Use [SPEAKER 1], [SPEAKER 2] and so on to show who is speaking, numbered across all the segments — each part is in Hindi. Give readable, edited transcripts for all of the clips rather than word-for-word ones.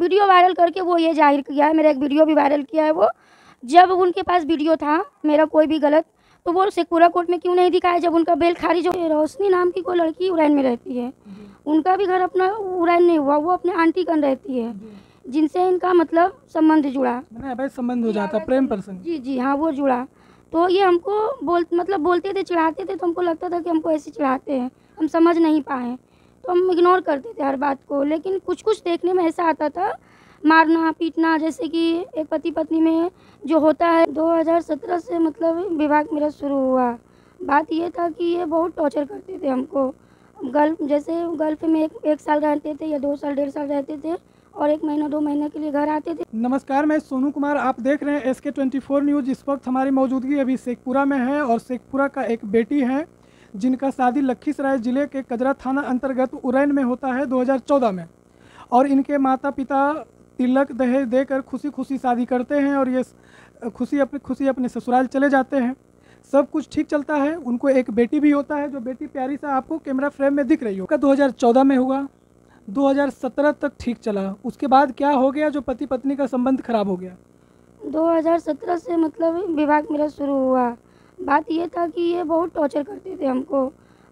[SPEAKER 1] वीडियो वायरल करके वो ये जाहिर किया है, मेरा एक वीडियो भी वायरल किया है वो। जब उनके पास वीडियो था मेरा कोई भी गलत, तो वो शेखपुरा कोर्ट में क्यों नहीं दिखाया जब उनका बेल खारिज हो। रोशनी नाम की कोई लड़की उरैन में रहती है, उनका भी घर अपना उरैन नहीं हुआ, वो अपने आंटी कन रहती है, जिनसे इनका मतलब संबंध जुड़ा,
[SPEAKER 2] अवैध संबंध हो जाता, प्रेम प्रसंग।
[SPEAKER 1] जी जी हाँ, वो जुड़ा। तो ये हमको बोलते थे, चिढ़ाते थे, तो हमको लगता था कि हमको ऐसे चिढ़ाते हैं, हम समझ नहीं पाए, तो हम इग्नोर करते थे हर बात को। लेकिन कुछ कुछ देखने में ऐसा आता था, मारना पीटना, जैसे कि एक पति पत्नी में जो होता है। 2017 से मतलब विवाह मेरा शुरू हुआ। बात ये था कि ये बहुत टॉर्चर करते थे हमको। गल्फ में एक साल रहते थे या 2 साल 1.5 साल रहते थे, और 1 महीना 2 महीने के लिए घर आते थे।
[SPEAKER 2] नमस्कार, मैं सोनू कुमार, आप देख रहे हैं SK24 न्यूज़। इस वक्त हमारी मौजूदगी अभी शेखपुरा में है, और शेखपुरा का एक बेटी है जिनका शादी लखीसराय ज़िले के कजरा थाना अंतर्गत उरैन में होता है 2014 में। और इनके माता पिता तिलक दहेज देकर खुशी खुशी शादी करते हैं, और ये खुशी अपने ससुराल चले जाते हैं। सब कुछ ठीक चलता है। उनको एक बेटी भी होता है, जो बेटी प्यारी सा आपको कैमरा फ्रेम में दिख रही हो। 2014 में हुआ, 2017 तक ठीक चला। उसके बाद क्या हो गया जो पति पत्नी का संबंध खराब हो गया?
[SPEAKER 1] 2017 से मतलब विवाह मेरा शुरू हुआ। बात ये था कि ये बहुत टॉर्चर करते थे हमको।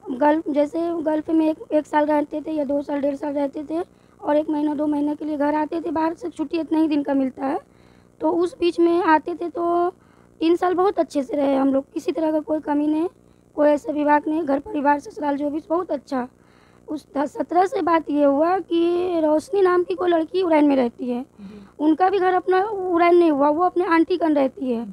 [SPEAKER 1] गल्फ में एक साल रहते थे या 2 साल 1.5 साल रहते थे, और 1 महीना 2 महीने के लिए घर आते थे। बाहर से छुट्टी इतना ही दिन का मिलता है, तो उस बीच में आते थे। तो 3 साल बहुत अच्छे से रहे हम लोग, किसी तरह का कोई कमी नहीं, कोई ऐसा विवाद नहीं, घर परिवार ससुराल जो भी बहुत अच्छा। उस 17 से बात ये हुआ कि रोशनी नाम की कोई लड़की उरैन में रहती है, उनका भी घर अपना उरैन नहीं हुआ, वो अपने आंटी कन रहती है,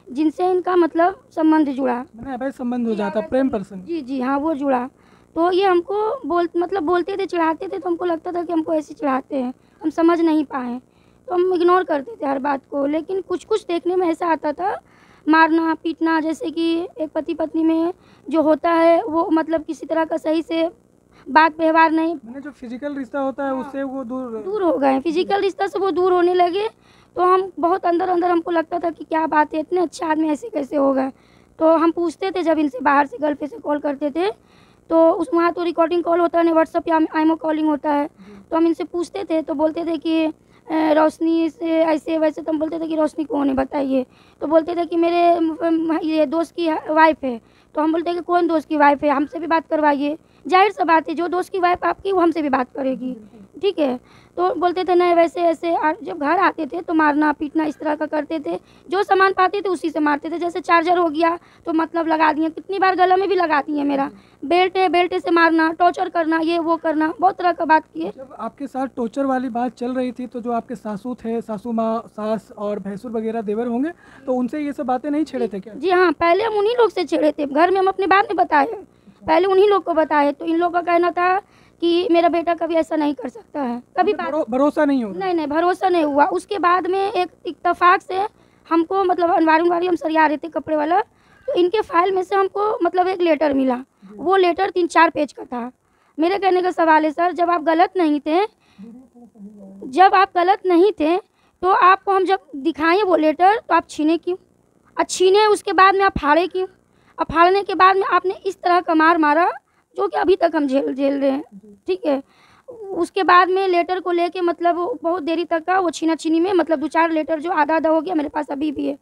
[SPEAKER 1] जिनसे इनका मतलब संबंध जुड़ा,
[SPEAKER 2] अवैध संबंध हो जाता, प्रेम प्रसंग।
[SPEAKER 1] जी जी हाँ, वो जुड़ा। तो ये हमको बोलते थे, चिढ़ाते थे, तो हमको लगता था कि हमको ऐसे चिढ़ाते हैं, हम समझ नहीं पाए, तो हम इग्नोर करते थे हर बात को। लेकिन कुछ कुछ देखने में ऐसा आता था, मारना पीटना, जैसे कि एक पति पत्नी में जो होता है वो मतलब किसी तरह का सही से बात व्यवहार नहीं,
[SPEAKER 2] जो फिजिकल रिश्ता होता है उससे वो दूर
[SPEAKER 1] हो गए। फिजिकल रिश्ता से वो दूर होने लगे, तो हम बहुत अंदर अंदर हमको लगता था कि क्या बात है, इतने अच्छे आदमी ऐसे कैसे हो गए। तो हम पूछते थे जब इनसे, बाहर से गल्फ से कॉल करते थे, तो वहाँ तो रिकॉर्डिंग कॉल होता है, नहीं व्हाट्सअप या आईमो कॉलिंग होता है। तो हम इनसे पूछते थे, तो बोलते थे कि रोशनी से ऐसे वैसे। तो हम बोलते थे कि रोशनी कौन है बताइए, तो बोलते थे कि मेरे ये दोस्त की वाइफ है। तो हम बोलते हैं कि कौन दोस्त की वाइफ है, हमसे भी बात करवाइए। जाहिर सा बात है, जो दोस्त की वाइफ आपकी वो हमसे भी बात करेगी, ठीक है। तो बोलते थे नहीं वैसे ऐसे। जब घर आते थे तो मारना पीटना इस तरह का करते थे, जो सामान पाते थे उसी से मारते थे। जैसे चार्जर हो गया तो मतलब लगा दिए, कितनी बार गला में भी लगा दिए मेरा। बेल्ट से मारना, टॉर्चर करना, ये वो करना, बहुत तरह का बात किए।
[SPEAKER 2] जब आपके साथ टॉर्चर वाली बात चल रही थी, तो जो आपके सासू थे, सासू माँ, सास और भैंसुर वगैरह देवर होंगे, तो उनसे ये सब बातें नहीं छेड़े थे क्या?
[SPEAKER 1] जी हाँ, पहले हम उन्हीं लोग से छेड़े थे। घर में हम अपने बात में बताए, पहले उन्हीं लोग को बताए। तो इन लोग का कहना था कि मेरा बेटा कभी ऐसा नहीं कर सकता है, कभी
[SPEAKER 2] भरोसा नहीं हो।
[SPEAKER 1] नहीं भरोसा नहीं हुआ। उसके बाद में एक इत्तेफाक से हमको मतलब अनवारी हम सरिया रहे थे कपड़े वाला, तो इनके फाइल में से हमको मतलब एक लेटर मिला। वो लेटर 3-4 पेज का था। मेरे कहने का सवाल है सर, जब आप गलत नहीं थे तो आपको हम जब दिखाएं वो लेटर, तो आप छीने क्यों? छीने उसके बाद में आप फाड़े क्यों? अब फाड़ने के बाद में आपने इस तरह का मार मारा जो कि अभी तक हम झेल रहे हैं, ठीक है। उसके बाद में लेटर को लेके मतलब बहुत देरी तक का वो छीना छीनी में मतलब 2-4 लेटर जो आधा हो गया, मेरे पास अभी भी है।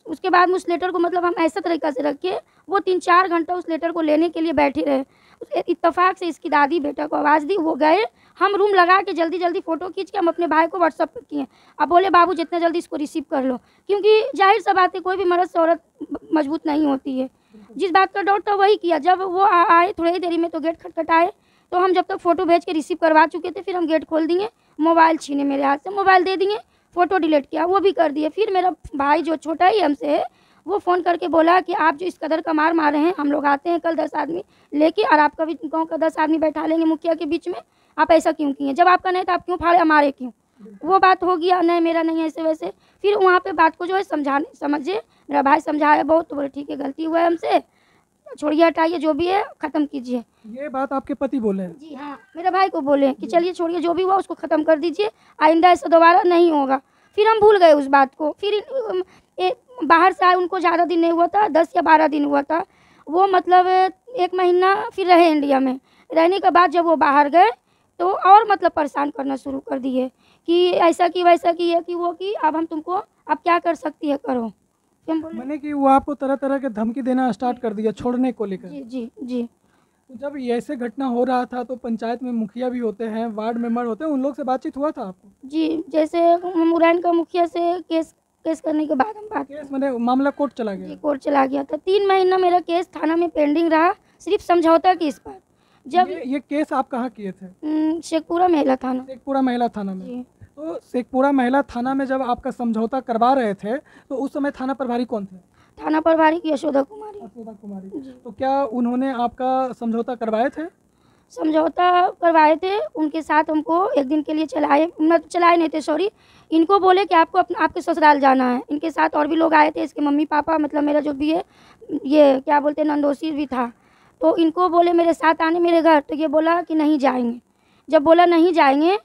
[SPEAKER 1] उसके बाद में उस लेटर को मतलब हम ऐसा तरीक़ा से रख के वो 3-4 घंटा उस लेटर को लेने के लिए बैठे रहे। इत्तेफाक से इसकी दादी बेटा को आवाज़ दी, वो गए। हम रूम लगा के जल्दी जल्दी फ़ोटो खींच के हम अपने भाई को व्हाट्सअप पर किए। अब बोले बाबू जितना जल्दी इसको रिसीव कर लो, क्योंकि जाहिर सा बात है, कोई भी मर्द से औरत मजबूत नहीं होती है। जिस बात का डाउट था वही किया। जब वो आए थोड़ी ही देरी में, तो गेट खटखटाए, तो हम जब तक फ़ोटो भेज के रिसीव करवा चुके थे, फिर हम गेट खोल दिए। मोबाइल छीने मेरे हाथ से, मोबाइल दे दिए, फ़ोटो डिलीट किया, वो भी कर दिए। फिर मेरा भाई जो छोटा ही हमसे है, वो फ़ोन करके बोला कि आप जो इस कदर का मार मारे हैं, हम लोग आते हैं कल 10 आदमी लेके, और आपका भी गाँव का 10 आदमी बैठा लेंगे मुखिया के बीच में। आप ऐसा क्यों किए? जब आपका नहीं था आप क्यों फाड़े, हमारे क्यों? वो बात हो गया, नहीं मेरा नहीं ऐसे वैसे। फिर वहाँ पे बात को जो है समझे, मेरा भाई समझाया बहुत, तो बोले ठीक है गलती हुआ है हमसे, छोड़िए हटाइए, जो भी है ख़त्म कीजिए।
[SPEAKER 2] ये बात आपके पति बोले हैं?
[SPEAKER 1] जी हाँ, मेरे भाई को बोले कि चलिए छोड़िए, जो भी हुआ उसको ख़त्म कर दीजिए, आइंदा ऐसा दोबारा नहीं होगा। फिर हम भूल गए उस बात को। फिर बाहर से आए, उनको ज़्यादा दिन नहीं हुआ था, 10 या 12 दिन हुआ था। वो मतलब 1 महीना फिर रहे इंडिया में। रहने के बाद जब वो बाहर गए, तो और मतलब परेशान करना शुरू कर दिए कि ऐसा की वैसा की ये की वो की, अब हम तुमको अब क्या कर सकती है करो। फिर हम बोले
[SPEAKER 2] मैंने कि वो आपको तरह तरह के धमकी देना स्टार्ट कर दिया छोड़ने को लेकर।
[SPEAKER 1] जी जी जी।
[SPEAKER 2] तो जब ये ऐसे घटना हो रहा था तो पंचायत में मुखिया भी होते हैं, वार्ड मेंबर होते हैं, उन लोग से बातचीत हुआ था आपको?
[SPEAKER 1] जी, जैसे हम उरैन का मुखिया से केस केस करने के बाद हम बात
[SPEAKER 2] केस मैंने मामला कोर्ट चला
[SPEAKER 1] जी
[SPEAKER 2] गया?
[SPEAKER 1] कोर्ट चला गया था। 3 महीना मेरा केस थाना में पेंडिंग रहा, सिर्फ समझौता केस पर। जब
[SPEAKER 2] ये केस आप कहाँ किए थे?
[SPEAKER 1] शेखपुरा महिला थाना।
[SPEAKER 2] शेखपुरा महिला थाना में।
[SPEAKER 1] जी।
[SPEAKER 2] तो शेखपुरा महिला थाना में जब आपका समझौता करवा रहे थे तो उस समय थाना प्रभारी कौन थे?
[SPEAKER 1] थाना प्रभारी की यशोदा कुमारी।
[SPEAKER 2] यशोदा कुमारी।
[SPEAKER 1] जी।
[SPEAKER 2] तो क्या उन्होंने आपका समझौता करवाए थे?
[SPEAKER 1] समझौता करवाए थे, उनके साथ हमको एक दिन के लिए चलाए, मतलब चलाए नहीं थे, सॉरी, इनको बोले कि आपको आपके ससुराल जाना है। इनके साथ और भी लोग आए थे, इसके मम्मी पापा, मतलब मेरा जो भी है ये क्या बोलते हैं नंदोसी भी था। तो इनको बोले मेरे साथ आने मेरे घर, तो ये बोला कि नहीं जाएंगे। जब बोला नहीं जाएंगे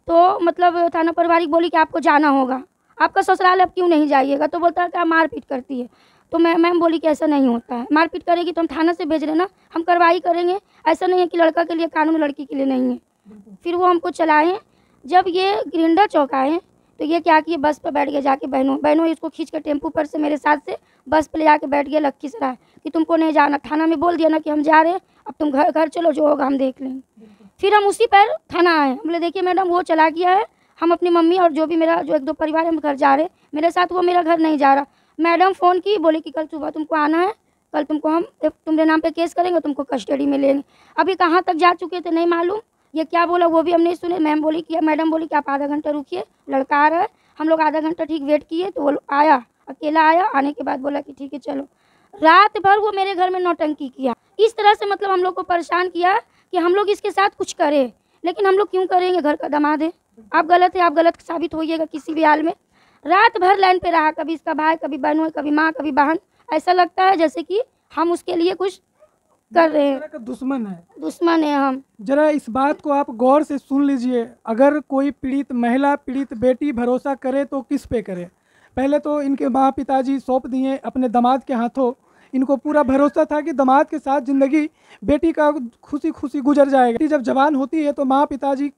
[SPEAKER 1] तो मतलब थाना प्रभारी बोली कि आपको जाना होगा, आपका ससुराल अब क्यों नहीं जाइएगा। तो बोलता है कि आप मारपीट करती है। तो मैम बोली कि ऐसा नहीं होता है, मारपीट करेगी तो हम थाना से भेज रहे ना, हम कार्रवाई करेंगे, ऐसा नहीं है कि लड़का के लिए कानून लड़की के लिए नहीं है। फिर वो हमको चलाएं। जब ये गिरिंडा चौक आए तो ये क्या किए, बस पर बैठ गए जाके, बहनों इसको खींच के टेम्पू पर से मेरे साथ से बस पर ले जाके बैठ गए लखीसराय कि तुमको नहीं जाना। थाना में बोल दिया ना कि हम जा रहे हैं, अब तुम घर चलो, जो होगा हम देख लेंगे। फिर हम उसी पर थाना आए, हम बोले देखिए मैडम वो चला गया है, हम अपनी मम्मी और जो भी मेरा जो 1-2 परिवार है हम घर जा रहे हैं, मेरे साथ वो मेरा घर नहीं जा रहा। मैडम फ़ोन की, बोले कि कल सुबह तुमको आना है, कल तुमको हम तुम्हारे नाम पे केस करेंगे, तुमको कस्टडी में लेंगे। अभी कहाँ तक जा चुके थे नहीं मालूम, ये क्या बोला वो भी हम नहीं सुने। मैडम बोली कि आप आधा घंटा रुकिए, लड़का आ रहा है। हम लोग आधा घंटा ठीक वेट किए तो वो आया, अकेला आया। आने के बाद बोला कि ठीक है चलो। रात भर वो मेरे घर में नौटंकी किया, इस तरह से मतलब हम लोग को परेशान किया कि हम लोग इसके साथ कुछ करें, लेकिन हम लोग क्यों करेंगे, घर का दामाद है, आप गलत है, आप गलत साबित होइएगा किसी भी हाल में। रात भर लाइन पे रहा, कभी इसका भाई, कभी बहनों, कभी माँ, कभी बहन। ऐसा लगता है जैसे कि हम उसके लिए कुछ कर रहे हैं, दुश्मन है हम।
[SPEAKER 2] जरा इस बात को आप गौर से सुन लीजिए। अगर कोई पीड़ित महिला, पीड़ित बेटी भरोसा करे तो किस पे करे? पहले तो इनके माँ पिताजी सौंप दिए अपने दामाद के हाथों। इनको पूरा भरोसा था कि दामाद के साथ ज़िंदगी बेटी का खुशी खुशी गुजर जाएगा। जब जवान होती है तो माँ पिताजी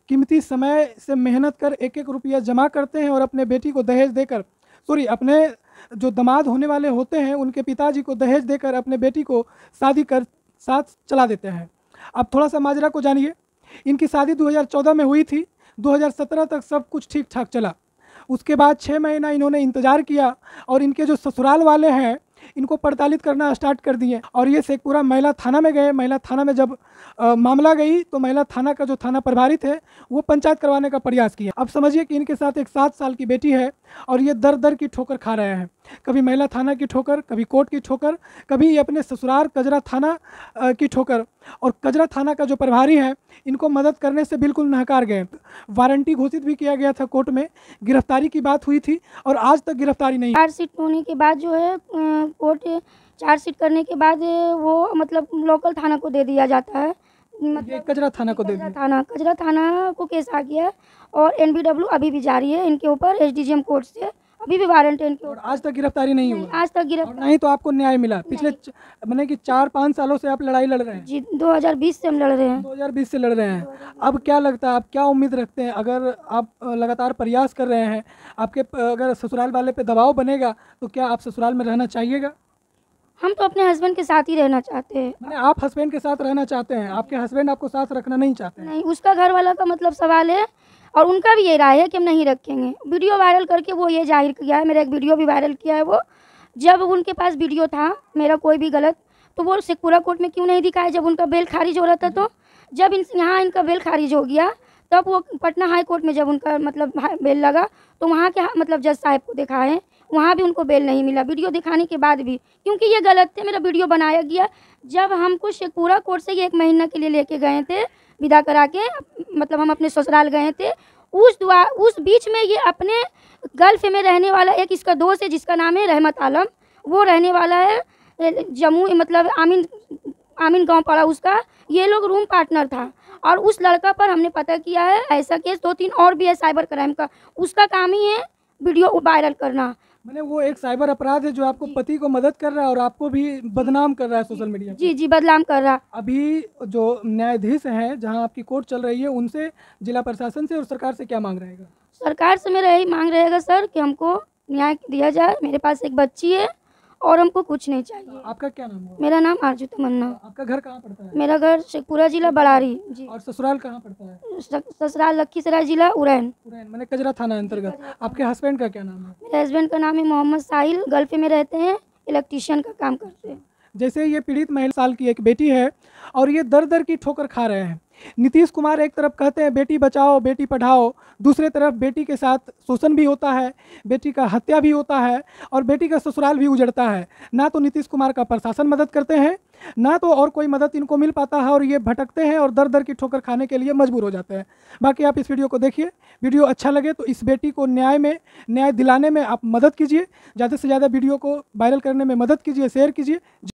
[SPEAKER 2] कीमती समय से मेहनत कर 1-1 रुपया जमा करते हैं और अपने बेटी को दहेज देकर, अपने जो दामाद होने वाले होते हैं उनके पिताजी को दहेज देकर अपने बेटी को शादी कर साथ चला देते हैं। अब थोड़ा सा माजरा को जानिए। इनकी शादी 2014 में हुई थी, 2017 तक सब कुछ ठीक ठाक चला। उसके बाद 6 महीना इन्होंने इंतज़ार किया और इनके जो ससुराल वाले हैं इनको प्रताड़ित करना स्टार्ट कर दिए और ये शेखपुरा महिला थाना में गए। महिला थाना में जब मामला गई तो महिला थाना का जो थाना प्रभारी थे वो पंचायत करवाने का प्रयास किया। अब समझिए कि इनके साथ एक 7 साल की बेटी है और ये दर दर की ठोकर खा रहे हैं। कभी महिला थाना की ठोकर, कभी कोर्ट की ठोकर, कभी ये अपने ससुराल कजरा थाना की ठोकर। और कजरा थाना का जो प्रभारी है इनको मदद करने से बिल्कुल नहकार गए। वारंटी घोषित भी किया गया था कोर्ट में, गिरफ्तारी की बात हुई थी और आज तक गिरफ्तारी नहीं।
[SPEAKER 1] चार्जशीट होने के बाद जो है कोर्ट चार्जशीट करने के बाद वो मतलब लोकल थाना को दे दिया जाता है,
[SPEAKER 2] मतलब कजरा थाना को दे दिया।
[SPEAKER 1] कजरा थाना को केस आ गया और NBW अभी भी जारी है इनके ऊपर, SDGM कोर्ट से अभी भी वारंट है इनके
[SPEAKER 2] और
[SPEAKER 1] ऊपर।
[SPEAKER 2] आज तक गिरफ्तारी नहीं हुई?
[SPEAKER 1] आज तक गिरफ्तारी
[SPEAKER 2] नहीं। तो आपको न्याय मिला? पिछले मैंने कि 4-5 सालों से आप लड़ाई लड़ रहे हैं?
[SPEAKER 1] जी 2020 से हम लड़ रहे हैं।
[SPEAKER 2] 2020 से लड़ रहे हैं। अब क्या लगता है, आप क्या उम्मीद रखते हैं? अगर आप लगातार प्रयास कर रहे हैं, आपके अगर ससुराल वाले पे दबाव बनेगा तो क्या आप ससुराल में रहना चाहिएगा?
[SPEAKER 1] हम तो अपने हस्बैंड के साथ ही रहना चाहते हैं।
[SPEAKER 2] मैंने आप हस्बैंड के साथ रहना चाहते हैं, आपके हस्बैंड आपको साथ रखना नहीं चाहते हैं?
[SPEAKER 1] नहीं, उसका घर वाला का मतलब सवाल है और उनका भी ये राय है कि हम नहीं रखेंगे। वीडियो वायरल करके वो ये जाहिर किया है, मेरा एक वीडियो भी वायरल किया है वो। जब उनके पास वीडियो था मेरा कोई भी गलत, तो वो शेखपुरा कोर्ट में क्यों नहीं दिखाया जब उनका बेल खारिज हो रहा था? तो जब यहाँ इनका बेल खारिज हो गया तब वो पटना हाई कोर्ट में जब उनका मतलब बेल लगा तो वहाँ के मतलब जज साहब को दिखाए, वहाँ भी उनको बेल नहीं मिला वीडियो दिखाने के बाद भी, क्योंकि ये गलत थे। मेरा वीडियो बनाया गया। जब हमको शेखपुरा कोर्ट से ये 1 महीना के लिए लेके गए थे विदा करा के, मतलब हम अपने ससुराल गए थे, उस बीच में ये अपने गल्फ में रहने वाला एक इसका दोस्त है जिसका नाम है रहमत आलम, वो रहने वाला है जम्मू, मतलब आमीन गांव पड़ा उसका, ये लोग रूम पार्टनर था। और उस लड़का पर हमने पता किया है ऐसा केस 2-3 और भी है साइबर क्राइम का, उसका काम ही है वीडियो वायरल करना।
[SPEAKER 2] मैंने वो एक साइबर अपराध है जो आपको पति को मदद कर रहा है और आपको भी बदनाम कर रहा है सोशल मीडिया पे।
[SPEAKER 1] जी जी, बदनाम कर रहा।
[SPEAKER 2] अभी जो न्यायाधीश हैं जहां आपकी कोर्ट चल रही है, उनसे, जिला प्रशासन से और सरकार से क्या मांग रहेगा?
[SPEAKER 1] सरकार से मेरा यही मांग रहेगा सर कि हमको न्याय दिया जाए। मेरे पास एक बच्ची है और हमको कुछ नहीं चाहिए।
[SPEAKER 2] आपका क्या नाम है?
[SPEAKER 1] मेरा नाम आरजू तमन्ना।
[SPEAKER 2] आपका घर कहाँ पड़ता है?
[SPEAKER 1] मेरा घर शेखपुरा जिला बड़ारी जी।
[SPEAKER 2] और ससुराल कहाँ पड़ता है?
[SPEAKER 1] ससुराल लखीसराय जिला उरैन।
[SPEAKER 2] उरैन, मैंने कजरा थाना अंतर्गत। आपके हस्बैंड का क्या नाम है?
[SPEAKER 1] मेरे हस्बैंड का नाम है मोहम्मद साहिल, गल्फ में रहते हैं, इलेक्ट्रीशियन का काम करते हैं।
[SPEAKER 2] जैसे ये पीड़ित महिला साल की एक बेटी है और ये दर दर की ठोकर खा रहे हैं। नीतीश कुमार एक तरफ कहते हैं बेटी बचाओ बेटी पढ़ाओ, दूसरे तरफ बेटी के साथ शोषण भी होता है, बेटी का हत्या भी होता है और बेटी का ससुराल भी उजड़ता है। ना तो नीतीश कुमार का प्रशासन मदद करते हैं, ना तो और कोई मदद इनको मिल पाता है और ये भटकते हैं और दर दर की ठोकर खाने के लिए मजबूर हो जाते हैं। बाकी आप इस वीडियो को देखिए, वीडियो अच्छा लगे तो इस बेटी को न्याय दिलाने में आप मदद कीजिए, ज़्यादा से ज़्यादा वीडियो को वायरल करने में मदद कीजिए, शेयर कीजिए।